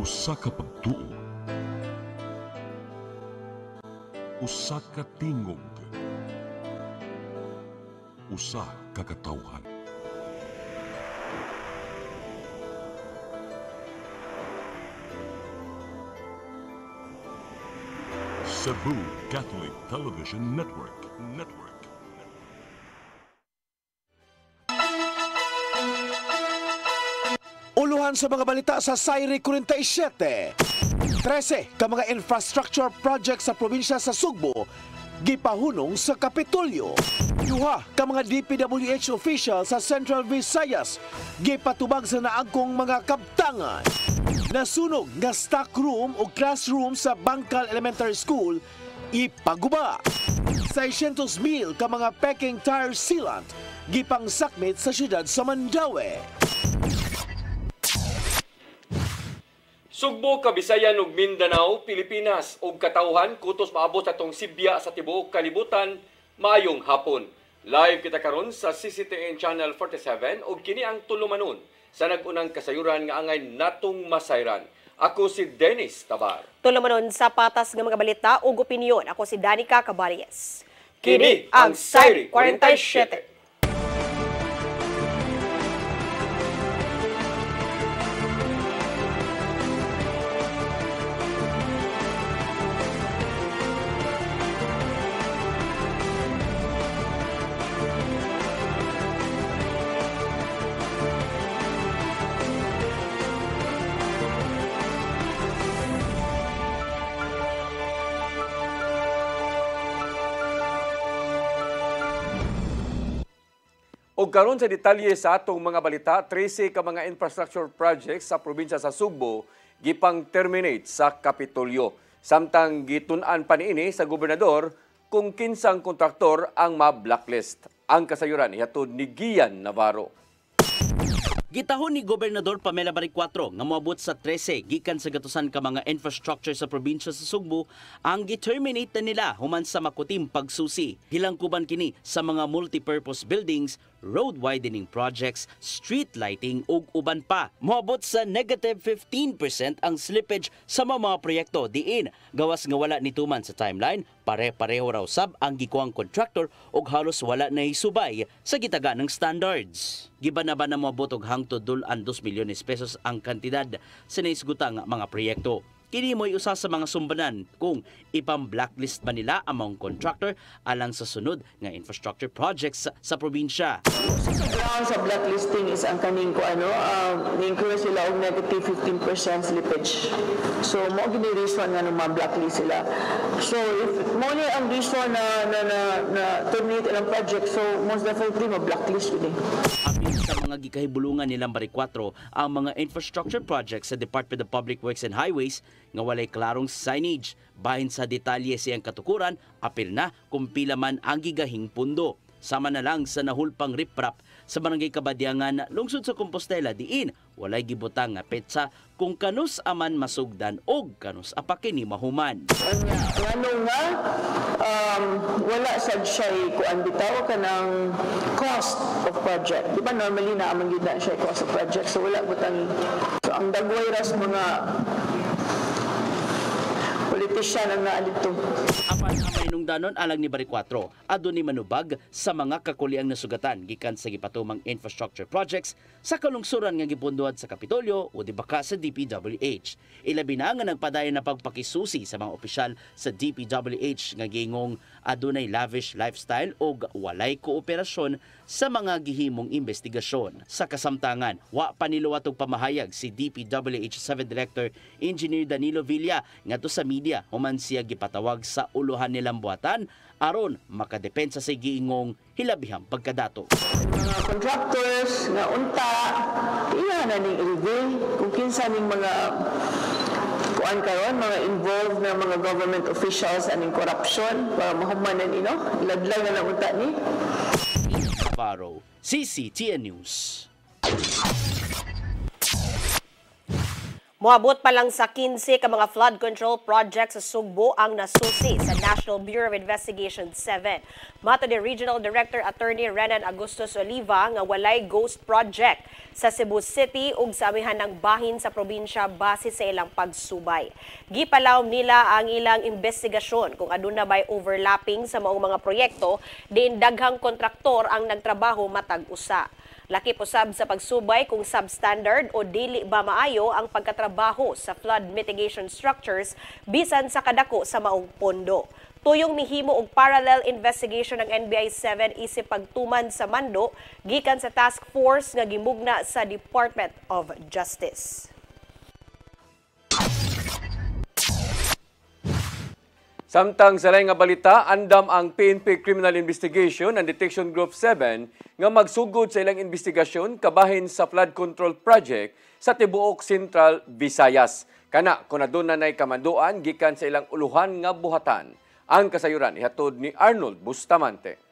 Usa ka pagtuo, usa ka tingog, usa ka katawhan. Cebu Catholic Television Network. Uluhan sa mga balita sa Sayri 47. 13 ka mga infrastructure project sa probinsya sa Sugbo gipahunong sa Kapitolyo. Duha ka mga DPWH official sa Central Visayas gipatubag sa naangkong mga kabtangan. Nasunog nga stock room o classroom sa Bangkal Elementary School ipaguba. 600,000 ka mga peking tire sealant gipangsakmit sa siyudad sa Mandaue. Sugbo, Kabisayan ug Mindanao, Pilipinas ug katawhan kutos maabot atong Sibya sa tibuok kalibutan maayong hapon. Live kita karon sa CCTN Channel 47 ug kini ang tulumanon sa nag-unang kasayuran nga angay natong masayran. Ako si Dennis Tabar. Tulumanon sa patas nga mga balita ug opinyon. Ako si Danica Cabarrias. Kini ang Sayri 47. O karon sa detalye sa atong mga balita, 13 ka mga infrastructure projects sa probinsya sa Sugbo gipang terminate sa Kapitolyo. Samtang gitun-an pa niini sa gobernador kung kinsang kontraktor ang ma-blacklist. Ang kasayuran ihatod ni Gian Navarro. Gitahon ni Gobernador Pamela Barricuatro nga moabot sa 13 gikan sa gatusan ka mga infrastructure sa probinsya sa Sugbo ang gi-terminate na nila human sa makutim pagsusi. Hilangkuban kini sa mga multipurpose buildings, road widening projects, street lighting ug uban pa. Moabot sa negative 15% ang slippage sa mga proyekto diin gawas nga wala nituman sa timeline, pare-pareho raw sab ang gikuang contractor ug halos wala na hisubay sa gitaga ng standards. Gibanaba na moabot og hangtod 2 milyones pesos ang kantidad sa naisgutang mga proyekto. Kini mo'y usa sa mga sumbanan kung ipam-blacklist ba nila ang mga contractor alang sa sunod nga infrastructure projects sa probinsya. Sa blacklisting is ang kaning ko ni-incur sila og negative 15% slippage. So mo gini reason nga nung ma-blacklist sila. So if mo ni ang reason na terminate ang project, so most definitely ma-blacklist gini. Apil sa mga gikahibulungan nilang Barricuatro ang mga infrastructure projects sa Department of Public Works and Highways nga walay klarong signage. Bahin sa detalye siyang katukuran, apil na kung pila man ang gigahing pundo. Sama na lang sa nahulpang riprap sa Barangay Kabadyangan, lungsod sa Compostela diin walay gibutang nga petsa kung kanus aman masugdan og kanus apa kini mahuman. Ngano nga wala sad siya kuan bitaw kanang cost of project. Di ba normally na amang gyud na siya cost of project, so wala butang. So ang dagway ras mga politisyan ang naalito. Apan ang mainungdanon alang ni Barricuatro, adto ni manubag sa mga kakuliang nasugatan gikan sa gipatumang infrastructure projects sa kalungsuran nga gipunduhan sa Kapitolyo o dibaka sa DPWH. Ilabi na nga nagpadayon na pagpakisusi sa mga opisyal sa DPWH nga gingong adunay lavish lifestyle o walay kooperasyon sa mga gihimong investigasyon. Sa kasamtangan, wa pa niluwat og pamahayag si DPWH 7 Director Engineer Danilo Villa ngadto sa media human siya gipatawag sa uluhan nilang buhatan aron makadepensa sa giingong hilabihang pagkadato. Mga contractors nga unta iya na ning i-reveal kung kinsa ning mga kuan karon mga involved na mga government officials aning corruption para mahumanan iladlag na unta ni Navarro, CCTN News. Moabot pa lang sa 15 ka mga flood control projects sa Sugbo ang nasusi sa National Bureau of Investigation 7. Mato ni Regional Director Attorney Renan Agustos Oliva nga walay ghost project sa Cebu City ug sa amihan ng bahin sa probinsya base sa ilang pagsubay. Gipalawom nila ang ilang investigasyon kung aduna bay overlapping sa maong mga proyekto diin daghang kontraktor ang nagtrabaho matag usa. Laki posab sa pagsubay kung substandard o dili ba maayo ang pagkatrabaho sa flood mitigation structures bisan sa kadako sa maong pondo. Tuyong mihimo og parallel investigation ng NBI 7 isip pagtuman sa mando gikan sa task force nga gimugna sa Department of Justice. Samtang sa laing nga balita, andam ang PNP Criminal Investigation and Detection Group 7 nga magsugod sa ilang investigasyon kabahin sa flood control project sa tibuok Central Visayas. Kana kung aduna nay kamanduan gikan sa ilang uluhan nga buhatan. Ang kasayuran ihatod ni Arnold Bustamante.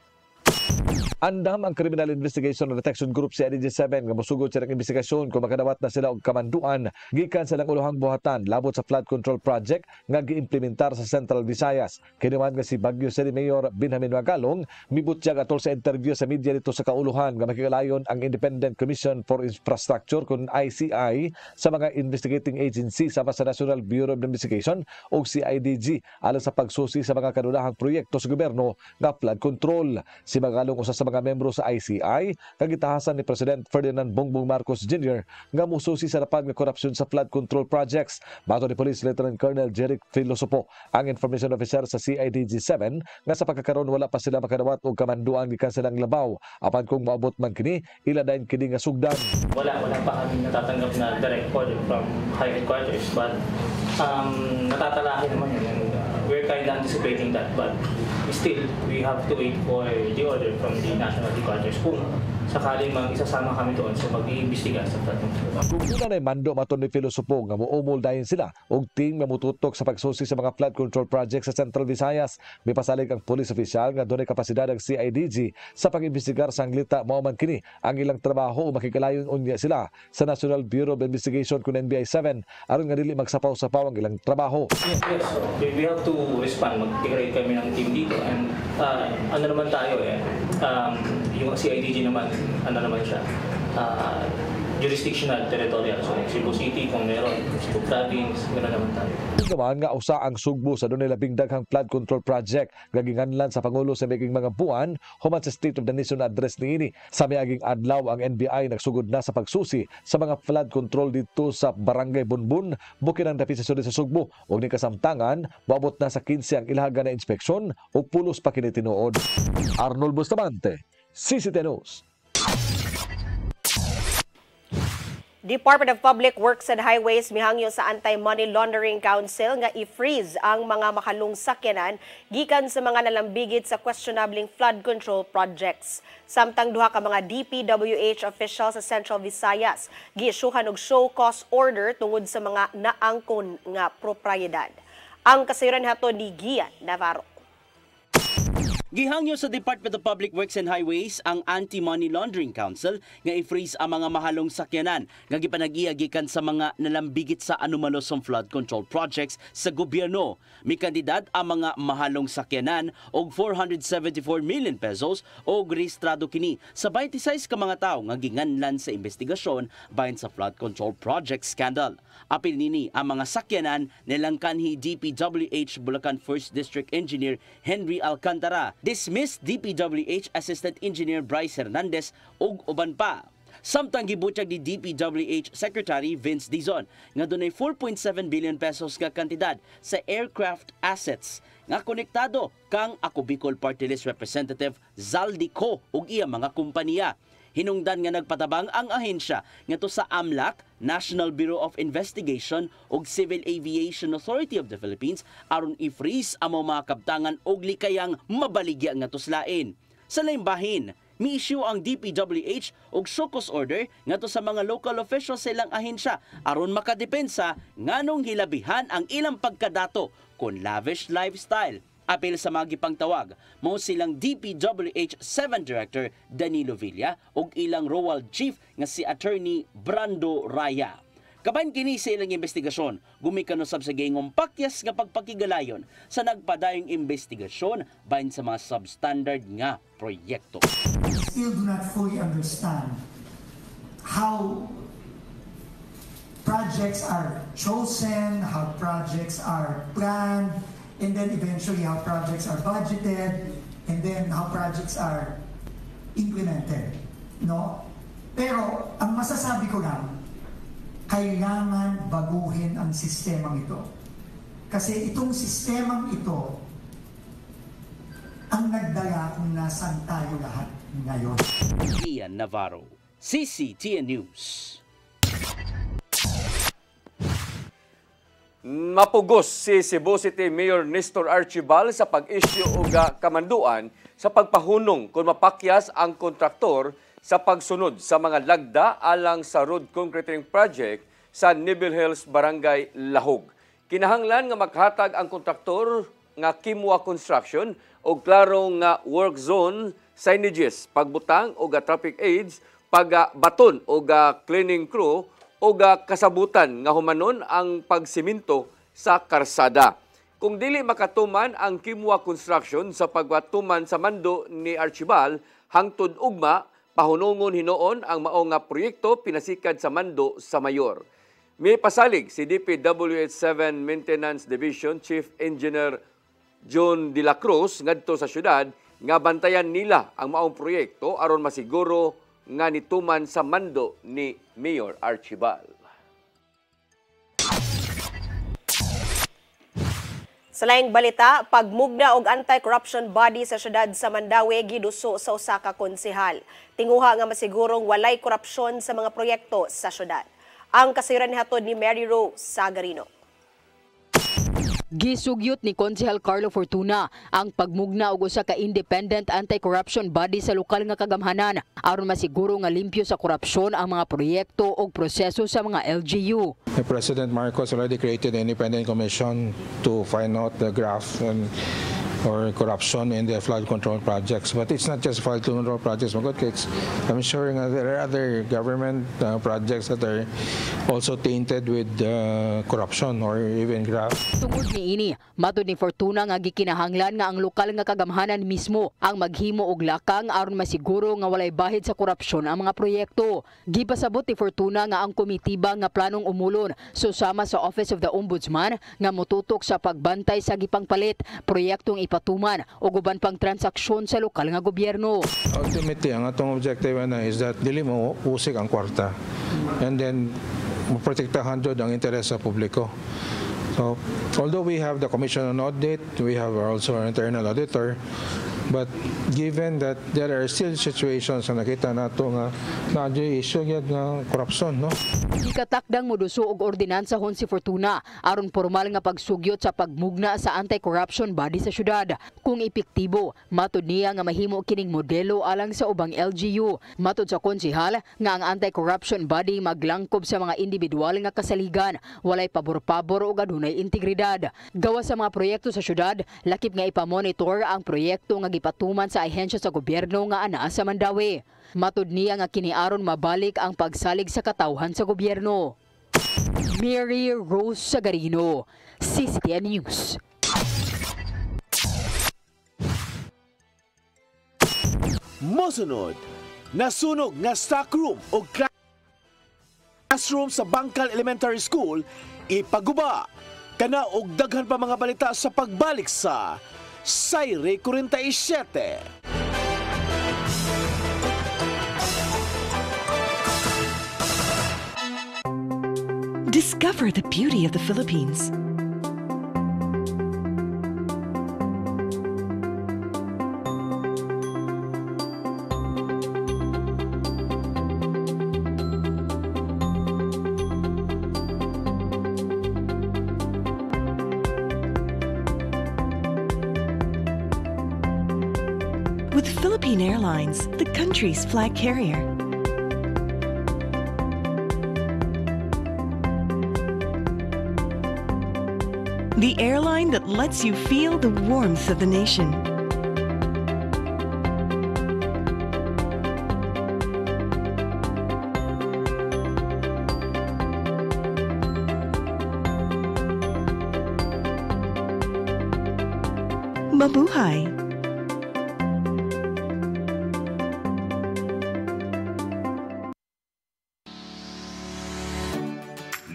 Andam ang Criminal Investigation and Detection Group sa CIDG7 nga mosugod sa investigasyon kung makadawat na sila og kamanduan gikan sa ilang uluhang buhatan labot sa flood control project nga giimplementar sa Central Visayas. Kinuman nga si Baguio City Mayor Benjamin Magalong mibutyag atol sa interview sa media dito sa kauluhan nga makikalayon ang Independent Commission for Infrastructure kun ICI sa mga investigating agency sama sa National Bureau of Investigation o CIDG alang sa pagsusi sa mga kanunahang proyekto sa gobyerno nga flood control. Si Magalong usa sa mga membro sa ICI kagitahasan ni President Ferdinand Bongbong Marcos Jr. nga mususi sa napad nga korupsyon sa flood control projects. Bato ni Police Lieutenant Colonel Jeric Filosopo, ang information officer sa CIDG7 nga sa pagkakaroon wala pa sila makadawat og kamanduan gikan silang labaw apan kung maabot man kini ila dayon kini nga sugdan. Wala pa kami natatanggap na direct order from high headquarters but natatalahin naman yun and we're kind of anticipating that but still we have to wait for the order from the national headquarters kung sakaling isasama kami doon sa mag-iimbestiga sa flood control. Kung yun na mando maton ni Filosopo nga muumol dayon sila og team nga mututok sa pagsusi sa mga flood control projects sa Central Visayas. May pasalig ang police official nga dunay kapasidad ang CIDG sa pag-imbestigar sa anglita mao man kini ang ilang trabaho o makikalayon unya sila sa National Bureau of Investigation kun NBI 7 aron nga dili magsapaw-sapaw ang ilang trabaho. Yes, we have to respond. Mag-create kami ng team dito and ano naman tayo yung CIDG naman ano naman siya jurisdictional territorial so Cebu City kung meron Cebu Province gano'n naman tayo. Naman nga usa ang Sugbo sa dunay labing daghang flood control project nga ginganlan sa pangulo sa miaging mga buwan human sa State of the Nation address niini. Sa miaging adlaw ang NBI nagsugod na sa pagsusi sa mga flood control dito sa Barangay Bunbun, Bukidnon dapit sa sa Sugbo ug ni kasamtangan moabot na sa 15 ang ilaga na inspeksyon ug pulos pa kini tinuod. Arnold Bustamante, CCTV News. Department of Public Works and Highways mihangyo sa Anti-Money Laundering Council nga i-freeze ang mga makalung sakyanan gikan sa mga nalambigit sa questionabling flood control projects. Samtang duha ka mga DPWH officials sa Central Visayas giisyuhan og show cause order tungod sa mga naangkon nga propriedad. Ang kasayuran hato ni Gian Navarro. Gihangyo sa Department of Public Works and Highways ang Anti-Money Laundering Council nga i-freeze ang mga mahalong sakyanan nga gipanag-iya gikan sa mga nalambigit sa anumalosong flood control projects sa gobyerno. May kandidat ang mga mahalong sakyanan og 474 million pesos og rehistrado kini sa 26 ka mga tawo nga ginganlan sa investigasyon bahin sa flood control project scandal. Apil nini ang mga sakyanan nilang kanhi DPWH Bulacan 1st District Engineer Henry Alcantara, dismissed DPWH Assistant Engineer Bryce Hernandez ug uban pa. Samtang gibutyag ni DPWH Secretary Vince Dizon nga dunay 4.7 billion pesos ka kantidad sa aircraft assets nga konektado kang Ako Bicol Party List Representative Zaldi Co ug iya mga kompanya. Hinungdan nga nagpatabang ang ahensya ngadto sa AMLAC, National Bureau of Investigation ug Civil Aviation Authority of the Philippines aron i-freeze ang mga kabtangan og likayang mabaligya nga tuslain. Sa laing bahin, mi-issue ang DPWH og show cause order ngadto sa mga local officials sa ilang ahensya aron makadepensa nganong hilabihan ang ilang pagkadato kon lavish lifestyle. Apil sa mga gipangtawag, mao silang DPWH 7 Director Danilo Villa ug ilang Royal Chief nga si Attorney Brando Raya. Kaban kini sa ilang investigasyon, gumikano sab sa gingong pakyas nga pagpakigalayon sa nagpadayong investigasyon bahin sa mga substandard nga proyekto. Still do not fully understand how projects are chosen, how projects are planned, and then eventually how projects are budgeted, and then how projects are implemented. No? Pero ang masasabi ko lang, kailangan baguhin ang sistemang ito. Kasi itong sistemang ito ang nagdala kung nasaan tayo lahat ngayon. Ian Navarro, CCTN News. Mapugos si Cebu City Mayor Nestor Archibal sa pag-issue og kamanduan sa pagpahunong kung mapakyas ang kontraktor sa pagsunod sa mga lagda alang sa road concreting project sa Nibel Hills, Barangay Lahog. Kinahanglan nga maghatag ang kontraktor nga Kimwa Construction og klaro nga work zone signages, pagbutang og traffic aids, pagbaton og cleaning crew og kasabutan nga humanon ang pagsiminto sa karsada. Kung dili makatuman ang Kimwa Construction sa pagbatuman sa mando ni Archibal, hangtod ugma pahunungon hinoon ang mao nga proyekto pinasikad sa mando sa mayor. May pasalig si DPWH7 Maintenance Division Chief Engineer John De La Cruz ngadto sa syudad nga bantayan nila ang maong proyekto aron masiguro nga nituman sa mando ni Mayor Archibal. Sa laing balita, pagmugna og anti-corruption body sa syudad sa Mandaue giduso sa usa ka konsehal. Tinguha nga masigurong walay korupsyon sa mga proyekto sa syudad. Ang kasiran ni hatod ni Mary Rose Sagarino. Gisugyot ni Konsehal Carlo Fortuna ang pagmugna og usa ka independent anti-corruption body sa lokal nga kagamhanan aron masiguro nga limpyo sa korupsyon ang mga proyekto ug proseso sa mga LGU. President Marcos already created an independent commission to find out the graft or corruption in the flood control projects. But it's not just flood control projects. I'm sure there are other government projects that are also tainted with corruption or even graft. Tungod ni ini, matud ni Fortuna nga gikinahanglan nga ang lokal nga kagamhanan mismo ang maghimo og lakang aron masiguro nga walay bahid sa korupsyon ang mga proyekto. Gipasabot ni Fortuna nga ang komitiba nga planong umulon susama sa Office of the Ombudsman nga motutok sa pagbantay sa gipangpalit proyektong patuman o guban pang transaksyon sa lokal nga gobyerno. Ultimately, ang atong objective na is that dili mo usik ang kwarta and then maprotektahan jud ang interes sa publiko. So, although we have the Commission on Audit, we have also our internal auditor, but given that there are still situations na nakita nato nga na-issue gyud nga korupsyon, no? Ikatakdang moduso og ordinansahon si Fortuna aron formal nga pagsugyot sa pagmugna sa anti-corruption body sa syudad. Kung epektibo, matud niya nga mahimo kining modelo alang sa ubang LGU. Matud sa konsehal nga ang anti-corruption body maglangkob sa mga individual nga kasaligan, walay pabor-pabor ug adunay integridad. Gawa sa mga proyekto sa syudad, lakip nga ipamonitor ang proyekto nga gipatuman sa ahensya sa gobyerno nga anaa sa Mandaue. Matud niya nga kiniaron mabalik ang pagsalig sa katawhan sa gobyerno. Mary Rose Sagarino, CCTN News. Mosunod, nasunog nga stockroom o classroom sa Bangkal Elementary School ipaguba. Kana og daghan pa mga balita sa pagbalik sa Sayre 47. Discover the beauty of the Philippines. With Philippine Airlines, the country's flag carrier. The airline that lets you feel the warmth of the nation. mabuhay.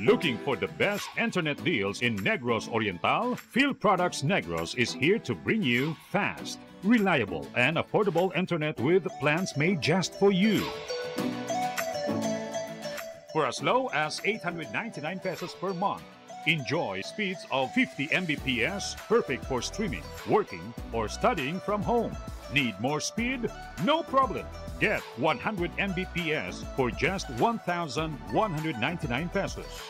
Looking for the best internet deals in Negros Oriental? Phil Products Negros is here to bring you fast, reliable, and affordable internet with plans made just for you. For as low as 899 pesos per month, enjoy speeds of 50 Mbps, perfect for streaming, working, or studying from home. Need more speed? No problem. Get 100 Mbps for just 1,199 pesos.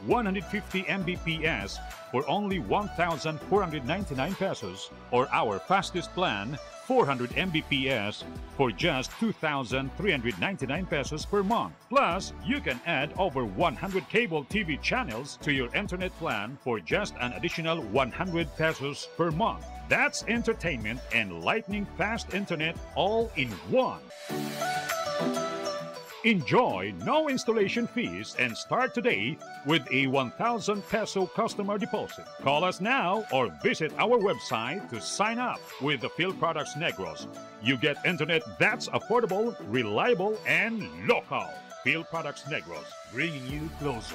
150 Mbps for only 1,499 pesos, or our fastest plan, 400 Mbps for just 2,399 pesos per month. Plus, you can add over 100 cable TV channels to your internet plan for just an additional 100 pesos per month. That's entertainment and lightning fast internet all in one. Enjoy no installation fees and start today with a 1,000 peso customer deposit. Call us now or visit our website to sign up with the Phil Products Negros. You get internet that's affordable, reliable, and local. Phil Products Negros, bringing you closer,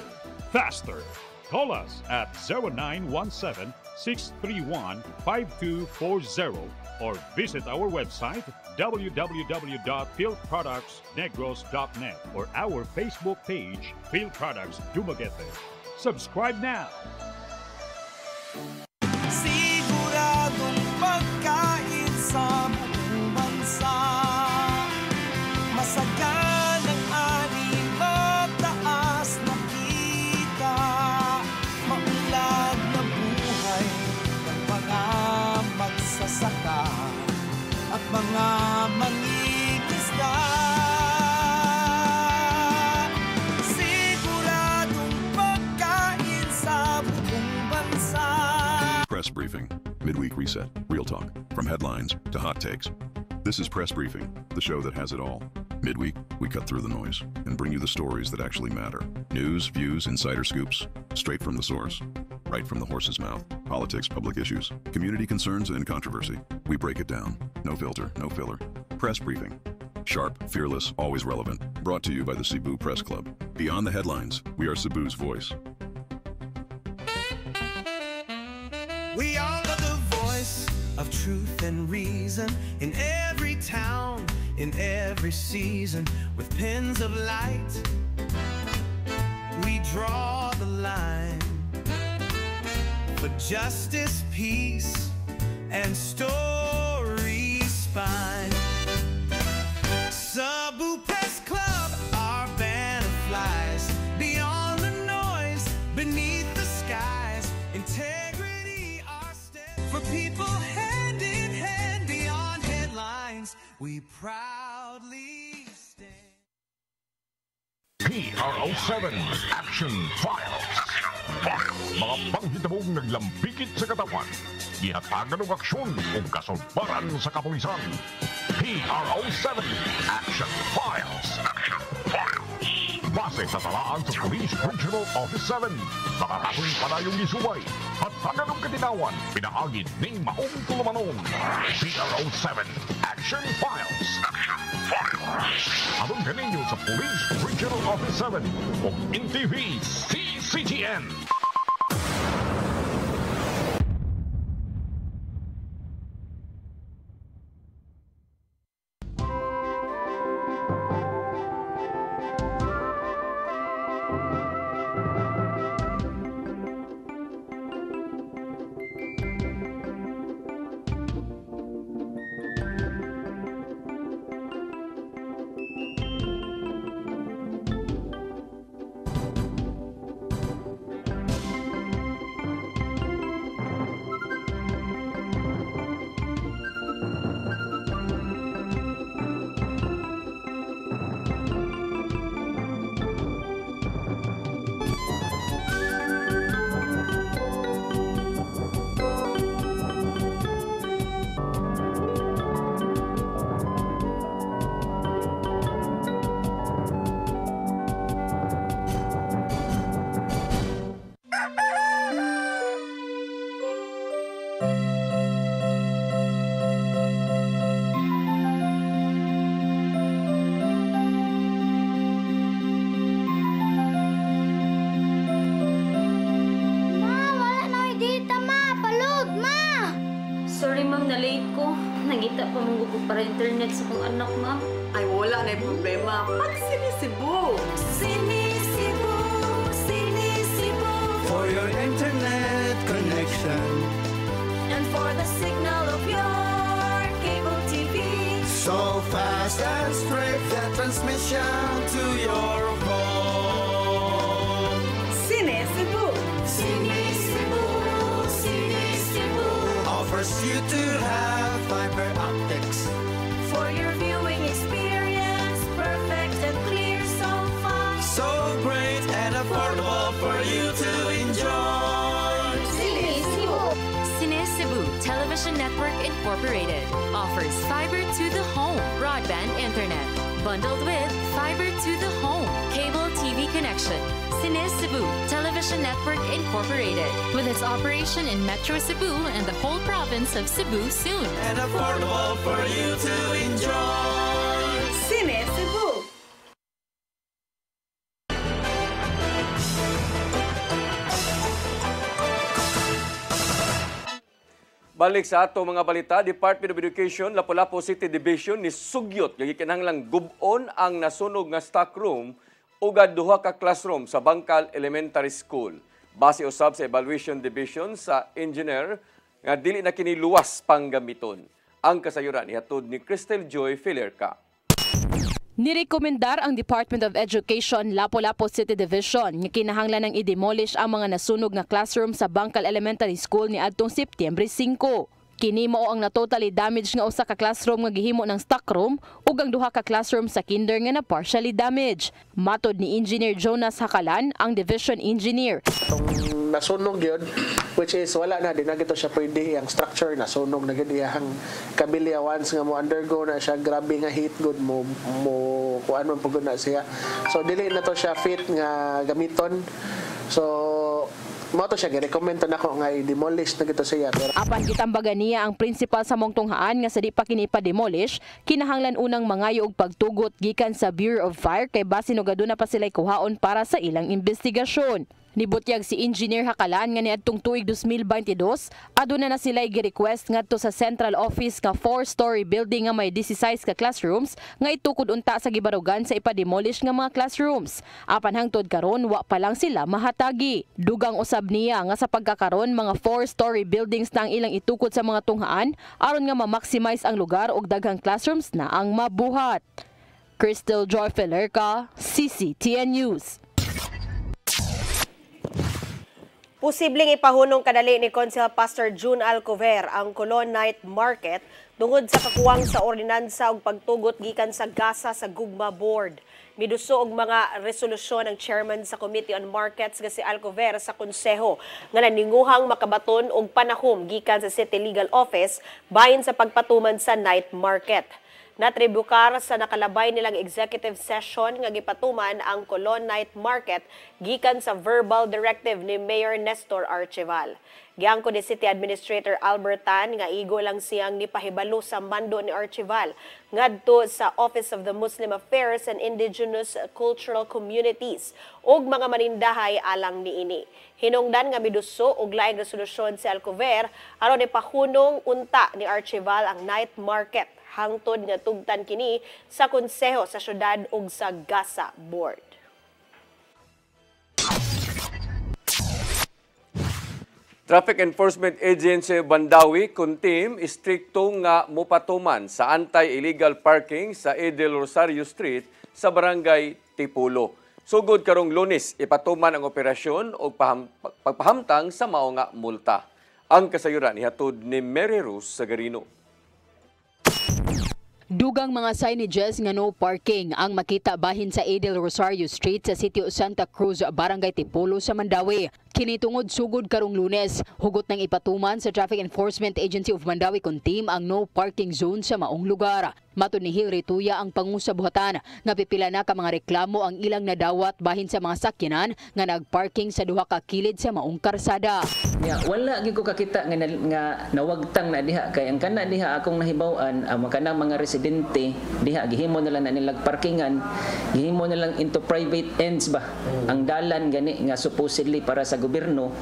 faster. Call us at 0917-631-5240 or visit our website www.philproductsnegros.net or our Facebook page, Phil Products Dumaguete. Subscribe now. Siguradong pagkain sa buong bansa. Masaganang ani, mataas na kita. Maunlad na buhay ng mga magsasaka at mga mangingisda. Siguradong pagkain sa buong bansa. Press Briefing, midweek reset, real talk, from headlines to hot takes. This is Press Briefing, the show that has it all. Midweek, we cut through the noise and bring you the stories that actually matter. News, views, insider scoops, straight from the source, right from the horse's mouth. Politics, public issues, community concerns, and controversy. We break it down. No filter, no filler. Press Briefing. Sharp, fearless, always relevant. Brought to you by the Cebu Press Club. Beyond the headlines, we are Cebu's voice. We are the voice of truth and reason in every town, in every season, with pens of light. We draw the line for justice, peace, and story spine. Cebu Press Club, our banner flies beyond the noise, beneath the skies. Integrity, our step for people hand in hand beyond headlines. We proudly stand. PRO7 Action Files. Mga panghitabong naglambikit sa katawan, gihatagan ng aksyon o kasulbaran sa kapulisan. PRO7 Action Files. Base sa talaan sa Police Regional Office 7, nakarating panayong gisubay at taganong katinawan, pinahagid ng maong tulumanon. PRO7 Action Files. Anong ganinyo sa Police Regional Office 7 o NTV CCTN. Nangita pa mong para internet sa kong anak, ma'am. Ay, wala na yung problema. Pag Sinisibu! Sinisibu, Sinisibu. For your internet connection. And for the signal of your cable TV. So fast and straight, the transmission to your home. Sinisibu! Sinisibu, Sinisibu. Offers you to have fiber optics. For your viewing experience, perfect and clear, so fast. So great and affordable for you to enjoy. Cine Cebu Television Network Incorporated offers fiber to the home broadband internet bundled with fiber to the home cable TV connection. Cine Cebu Television Network Incorporated with its operation in Metro Cebu and the whole province of Cebu soon. And affordable for you to enjoy. Sinisibu! Balik sa ato mga balita, Department of Education, Lapu-Lapu City Division ni sugyot nga gikinahanglang gub-on ang nasunog nga stock room ug duha ka classroom sa Bangkal Elementary School. Base usab sa Evaluation Division sa engineer nga dili na kini luwas panggamiton. Ang kasayuran ihatod ni Crystal Joy Filerca. Nirekomendar ang Department of Education Lapu-Lapu City Division nga kinahanglan ng i-demolish ang mga nasunog nga classroom sa Bangkal Elementary School ni adtong Setyembre 5. Kini mao ang na-totally damaged nga usa ka classroom nga gihimo ng stock room ug ang duha ka classroom sa kinder nga na partially damaged. Matod ni Engineer Jonas Hakalan, ang division engineer. Nasunog yun, which is wala na, di na gito siya pwede, ang structure nasunog na gito, ang kabilya once nga mo undergo na siya, grabe nga heat good mo kuan man pugod na siya. So dili na to siya fit nga gamiton. So mo to siya gi-recommend na ako nga i-demolish na gito siya. Pero apan gitambagan niya ang principal sa mong tunghaan nga sa di pa kini pa-demolish, kinahanglan unang mangayo og pagtugot gikan sa Bureau of Fire kay basin og aduna pa sila kuhaon para sa ilang investigasyon. Nibutyag si Engineer Hakalan nga niadtong tuig 2022, aduna na sila gi-request ngadto sa central office nga 4-story building nga may 16 ka classrooms nga itukod unta sa gibarugan sa ipa-demolish nga mga classrooms. Apan hangtod karon wa pa lang sila mahatagi. Dugang usab niya nga sa pagkakaron mga 4-story buildings na ang ilang itukod sa mga tunghaan aron nga ma-maximize ang lugar ug daghang classrooms na ang mabuhat. Crystal Joy Filerca, CCTN News. Posibleng ipahunong kadali ni Council Pastor June Alcover ang Colon Night Market tungod sa kakuwang sa ordinansa ug pagtugot gikan sa gasa sa Gugma Board. Miduso og mga resolusyon ng chairman sa Committee on Markets nga si Alcover sa konseho nga naninguhang makabaton og panahom gikan sa City Legal Office bahin sa pagpatuman sa night market. Natribukar sa nakalabay nilang executive session nga gipatuman ang Colon Night Market gikan sa verbal directive ni Mayor Nestor Archival. Giangko ni City Administrator Albert Tan nga igo lang siyang nipahibalo sa mando ni Archival ngadto sa Office of the Muslim Affairs and Indigenous Cultural Communities ug mga manindahay alang niini. Hinungdan nga miduso og laing resolusyon si Alcover aron ipahunong unta ni Archival ang night market hangtod nga tugtan kini sa konseho sa syudad ug sa Gasa Board. Traffic Enforcement Agency Bandawi kuntim istrikto nga mopatuman sa anti-illegal parking sa Edel Rosario Street sa Barangay Tipulo. Sugod karong Lunes ipatuman ang operasyon o pagpahamtang sa mao nga multa. Ang kasayuran ihatod ni Mary Rose Sagarino. Dugang mga signages nga no parking ang makita bahin sa Edel Rosario Street sa Sitio Santa Cruz, Barangay Tipulo sa Mandawi. Kinitungod sugod karong Lunes, hugot ng ipatuman sa Traffic Enforcement Agency of Mandawi kuntim ang no parking zone sa maong lugar. Matod ni Hilary Tuya ang pangusabuhatan nga pipila na ka mga reklamo ang ilang nadawat bahin sa mga sakyanan nga nagparking sa duha ka kilid sa maong karsada. Wala gyud ko kakita nga nawagtang na diha kay ang kana diha akong nahibaw-an ang kanang mga residente diha gihimo na lang na nilag parkingan, gihimo na lang into private ends ba ang dalan gani nga supposedly para sa gobyerno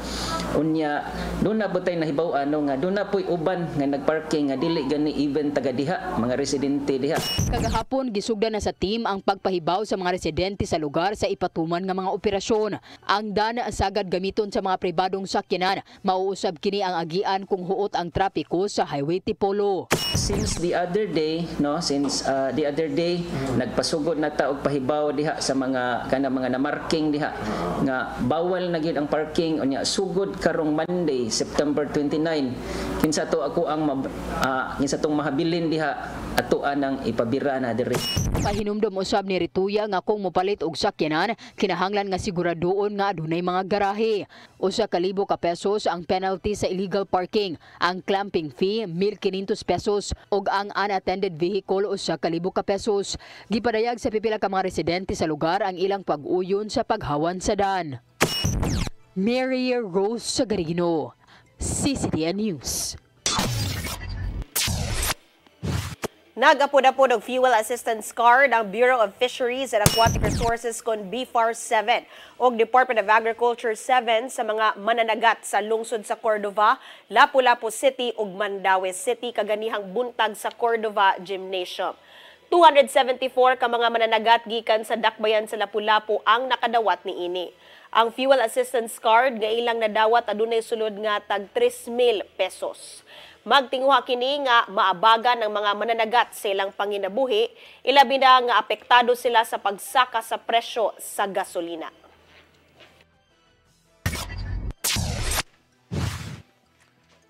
unya doon na butay nahibaw nga doon na po'y uban nga nagparking nga dili gani even taga diha mga residente diha. Kagahapon gisugdan na sa team ang pagpahibaw sa mga residente sa lugar sa ipatuman nga mga operasyon. Ang dana sagad gamiton sa mga pribadong sakyanan, mauusab kini ang agian kung huot ang trapiko sa Highway Tipolo. Since the other day, nagpasugod na ta og pahibaw diha sa mga mga na-marking diha nga bawal na gyud ang parking unya sugod karong Monday, September 29. Kinsa to ako ang kinsa tong mahabilin diha atoan ang ipabira na diri. Pahinumdom usab ni Rituya nga kung mopalit og sakyanan, kinahanglan nga siguradoon nga adunay mga garahe. Usa ka libo ka pesos ang penalty sa illegal parking, ang clamping fee 1,500 pesos ug ang unattended vehicle usa ka libo ka pesos. Gipadayag sa pipila ka mga residente sa lugar ang ilang pag-uyon sa paghawan sa dan. Mary Rose Sagarino, CCTN News. Nag-apod-apod og fuel assistance card ang Bureau of Fisheries and Aquatic Resources kon BFAR 7 og Department of Agriculture 7 sa mga mananagat sa lungsod sa Cordova, Lapu-Lapu City ug Mandaue City kaganihang buntag sa Cordova Gymnasium. 274 ka mga mananagat gikan sa dakbayan sa Lapu-Lapu ang nakadawat niini. Ang fuel assistance card nga ilang nadawat adunay sulod nga tag 3,000 pesos. Magtinguha kini nga maabagan ng mga mananagat sa ilang panginabuhi, ilabi na nga apektado sila sa pagsaka sa presyo sa gasolina.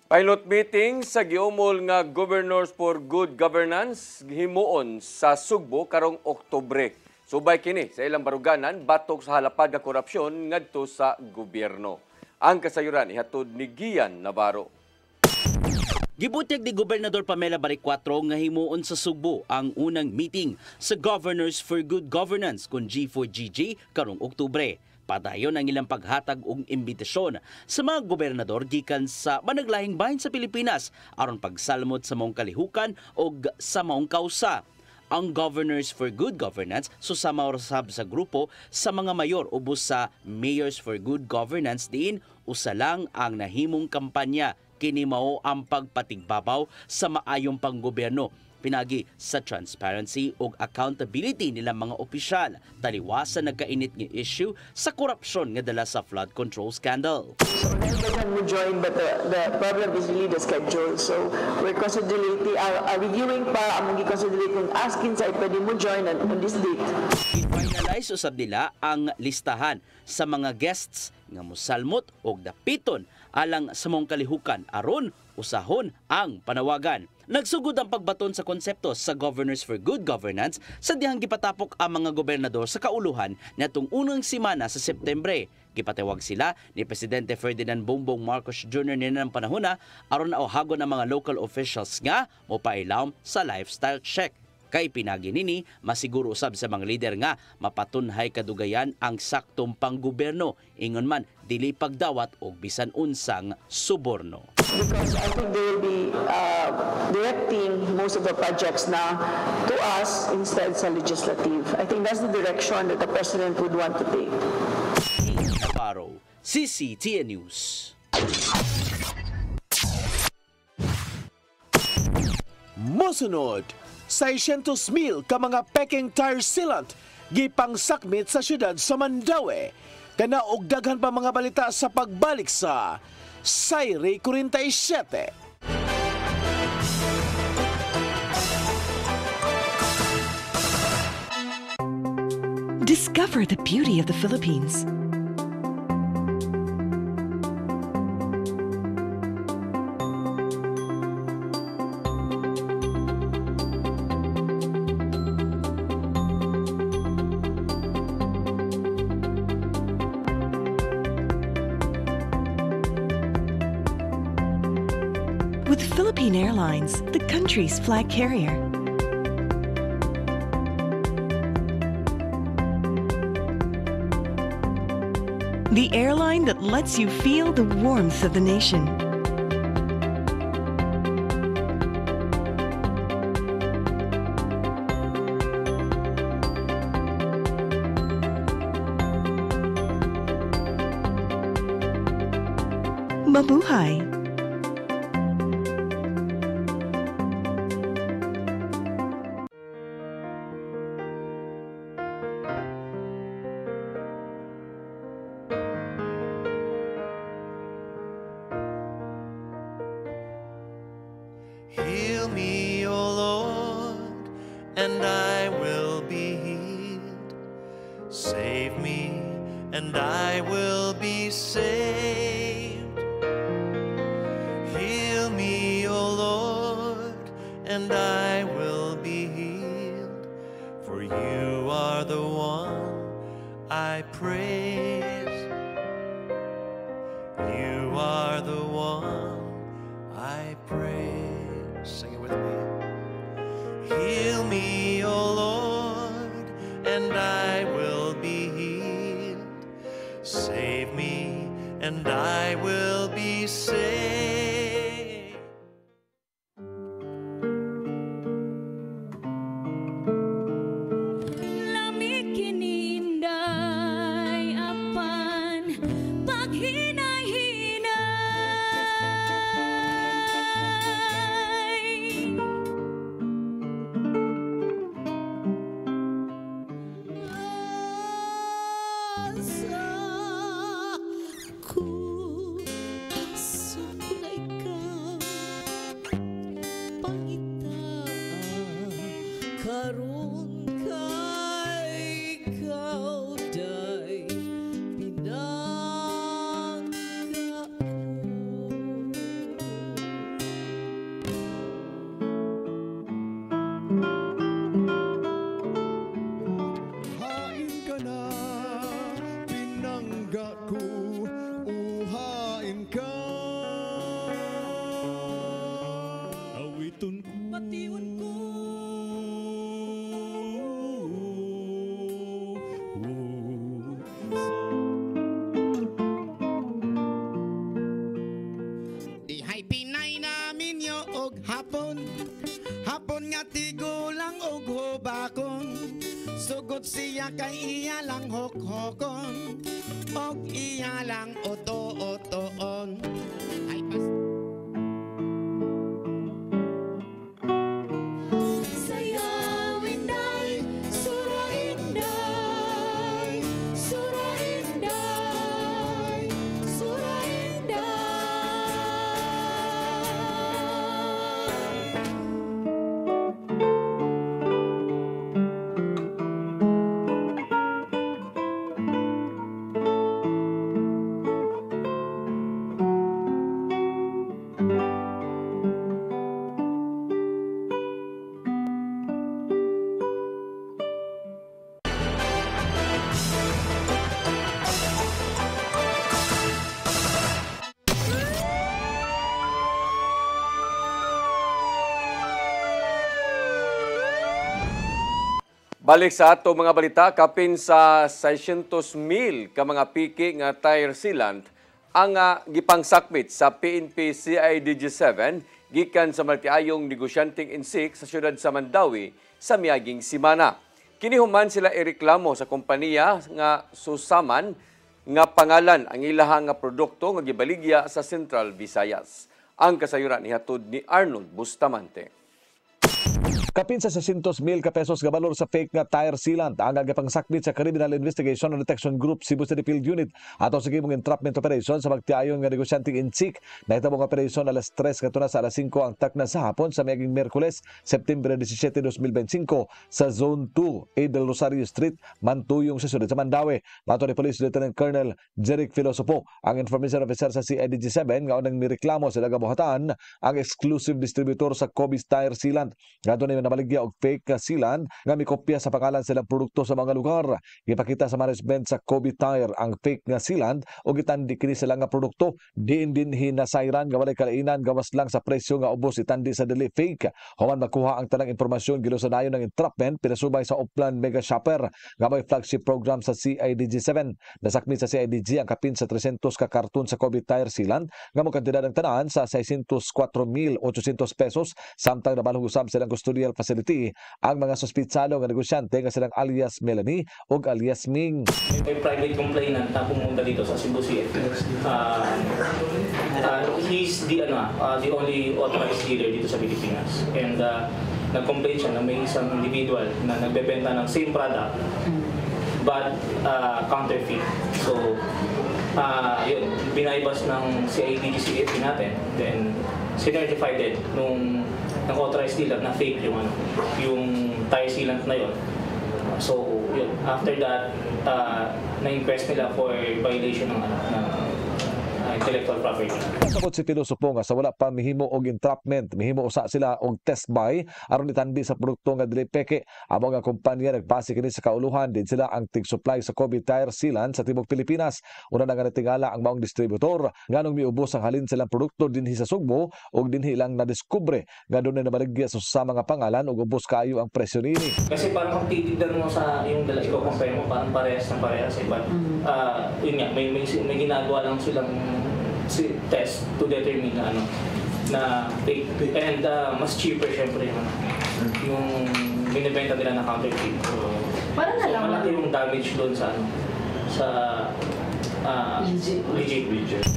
Pilot meeting sa giumol nga Governors for Good Governance himuon sa Sugbo karong Oktubre. Subay kini sa ilang baruganan batok sa halapad nga korupsyon ngadto sa gobyerno. Ang kasayuran ihatod ni Gian Navarro. Gibutyag ni Gobernador Pamela Baricuatro nga himuon sa Sugbo ang unang meeting sa Governors for Good Governance kun G4GG karong Oktubre. Padayon ang ilang paghatag og imbitasyon sa mga gobernador gikan sa managlahing bahin sa Pilipinas aron pagsalmot sa maong kalihukan og sa maong kausa. Ang Governors for Good Governance susama usab sa grupo sa mga mayor ubos sa Mayors for Good Governance diin usa lang ang nahimong kampanya kini mao ang pagpatigbabaw sa maayong panggobyerno pinagi sa transparency ug accountability nilang mga opisyal taliwasan nagkainit nga issue sa korupsyon nga dala sa flood control scandal. So everyone will join, but the problem is really the schedule. So we're considering, reviewing pa ang consider kung asking sa pwede mo join on this date. I-finalize usab nila ang listahan sa mga guests nga mosalmot og dapiton alang sa mong kalihukan aron usahon ang panawagan. Nagsugod ang pagbaton sa konsepto sa Governors for Good Governance sa dihang gipatapok ang mga gobernador sa kauluhan natong unang semana sa Septembre. Gipatawag sila ni Presidente Ferdinand Bongbong Marcos Jr. nila ng panahona aron nauhagon ang mga local officials nga mopailawom sa lifestyle check. Kay pinagi nini, masiguro usab sa mga lider nga mapatunhay kadugayan ang saktong panggobyerno ingon man dili pagdawat og bisan unsang suborno. Because I think they will be directing most of the projects now to us instead sa legislative. I think that's the direction that the President would want to take. Navarro, CCTN News. Mosunod, 600,000 ka mga peking tire sealant gipangsakmit sa syudad sa Mandaue. Kana og daghan pa mga balita sa pagbalik sa Sayre 47. Discover the beauty of the Philippines. With Philippine Airlines, the country's flag carrier. The airline that lets you feel the warmth of the nation. mabuhay. Heal me, O Lord, and I will be healed. Save me, and I will be saved. Heal me, O Lord, and I will be healed. For you are the one I praise. You are the one I praise. Sing it with me. Heal me, O Lord, and I will be healed. Save me, and I will be saved. Lamig kininday apan paghinay-hinay. Asa ko na ikaw pangita karon kay ikaw day pinangka Hain ka na, pinangga ko, uhain ka. Awiton ko, patiun ko Ihay Pinay namin yo og hapon. Hapon nga tigulang og hubakon. Sugod siya kay iya lang hokhokon. Og iya lang oto-otoon. Ay pas sayawin day surain day surain day surain day. Balik sa ato mga balita, kapin sa 600,000 ka mga piki nga tire sealant ang gipangsakmit sa PNP CIDG7 gikan sa maltiayong negosyanteng insik sa syudad sa Mandawi sa miaging simana. Kinihuman sila ireklamo sa kompanya nga Susaman nga pangalan ang ilahang nga produkto nga gibaligya sa Central Visayas. Ang kasayuran nihatod ni Arnold Bustamante. Kapin sa 600,000 ka pesos nga balor sa fake nga tire sealant ang agapangsakmit sa Criminal Investigation and Detection Group Cebu City Field Unit ato sa gimong entrapment operation sa magtiayon nga negosyanteng insik. Nahitabong operasyon alas 3 katuna sa alas 5 ang takna sa hapon sa miaging Miyerkules, September 17, 2025 sa Zone 2, A. Del Rosario Street, Mantuyong sa syudad sa Mandawi. Nato ni Police Lieutenant Colonel Jeric Filosopo, ang information officer sa CIDG7 nga unang nireklamo sa Dagabuhatan ang exclusive distributor sa Kobe's Tire Sealant. Nato ni nabaligya og fake sealant nga mikopya sa pangalan silang produkto sa mga lugar. Gipakita sa management sa Kobe Tire ang fake nga sealant o gitandi kini sila nga produkto. Diin din hinasayran nga walay kalainan gawas lang sa presyo nga ubos itandi sa dili fake. Human makuha ang tanang impormasyon gilusanayon ng entrapment pinasubay sa Upland Mega Shopper nga may flagship program sa CIDG7. Nasakmit sa CIDG ang kapin sa 300 ka karton sa Kobe Tire sealant nga mo kantidad ng tanan sa 604,800 pesos samtang nabalhong usab silang custodial facility ang mga suspitsado nga negosyante nga silang alias Melanie ug alias Ming. May private complainant na pumunta dito sa Cebu CFS. He's the only authorized dealer dito sa Pilipinas. And nag-complain siya na may isang individual na nagbebenta ng same product but counterfeit. So, yun, binaibas ng CIDG-CFP natin. Then, sinertified it nung authorized dealer na fake yung tire sealant na yun. So, yun, after that, na-inquest nila for violation ng intellectual property. Pasabot si Pilosopo nga sa wala pa mihimo og entrapment, mihimo usa sila og test buy aron itandi sa produkto nga dili peke. Amo nga kumpanya nagpasi kini sa kauluhan din sila ang tig-supply sa COVID tire sealant sa tibok Pilipinas. Una na nga natingala ang maong distributor nganong miubos ang halin silang produkto dinhi sa Sugbo ug dinhi lang nadiskubre nga dunay nabaligya sa mga pangalan ug ubos kaayo ang presyo nini. Kasi parang kung titignan mo sa yung dala iko compare mo parang parehas but yun nga may ginagawa lang silang test to determine na fake and mas cheaper syempre yung binibenta nila na counterfeit. Parang so, malaki yung damage doon sa legit.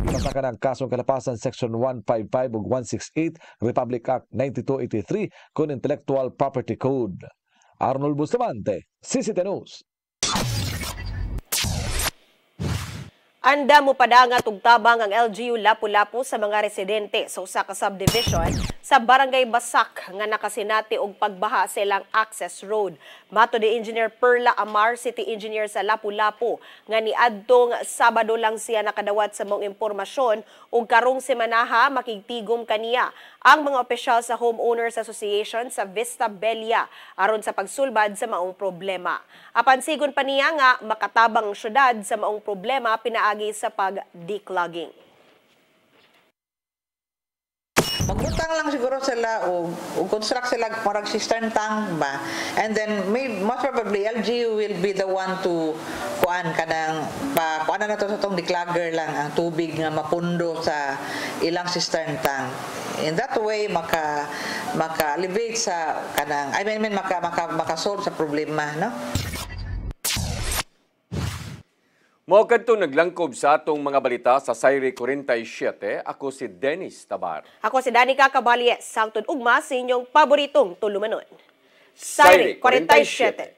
Basta ka ng kasong kalapasan Section 155 ug 168 Republic Act 9283 kun Intellectual Property Code. Arnold Bustamante, CCT News. Anda mo padanga tugtabang ang LGU Lapu-Lapu sa mga residente sa usa ka subdivision sa Barangay Basak nga nakasinati og pagbaha sa ilang access road. Mato ni Engineer Perla Amar, City Engineer sa Lapu-Lapu, nga niadtong Sabado lang siya nakadawat sa mong impormasyon ug karong semanaha makigtigom kaniya ang mga opisyal sa Homeowners Association sa Vista Belia aron sa pagsulbad sa maong problema. Apan sigon pa niya nga makatabang syudad sa maong problema pinaagi sa pag-declogging. Magbutang lang siguro sila o construct sila parang cistern tank ba, and then most probably LGU will be the one to kuan na to sa tong declogger lang ang tubig nga mapundo sa ilang cistern tank. In that way maka-alleviate sa kanang maka-solve sa problema, no? Mao kadto naglangkob sa atong mga balita sa Sayre 47. Ako si Dennis Tabar. Ako si Danica Caballes, sangtod ugma sa inyong paboritong tulumanon. Sayre 47.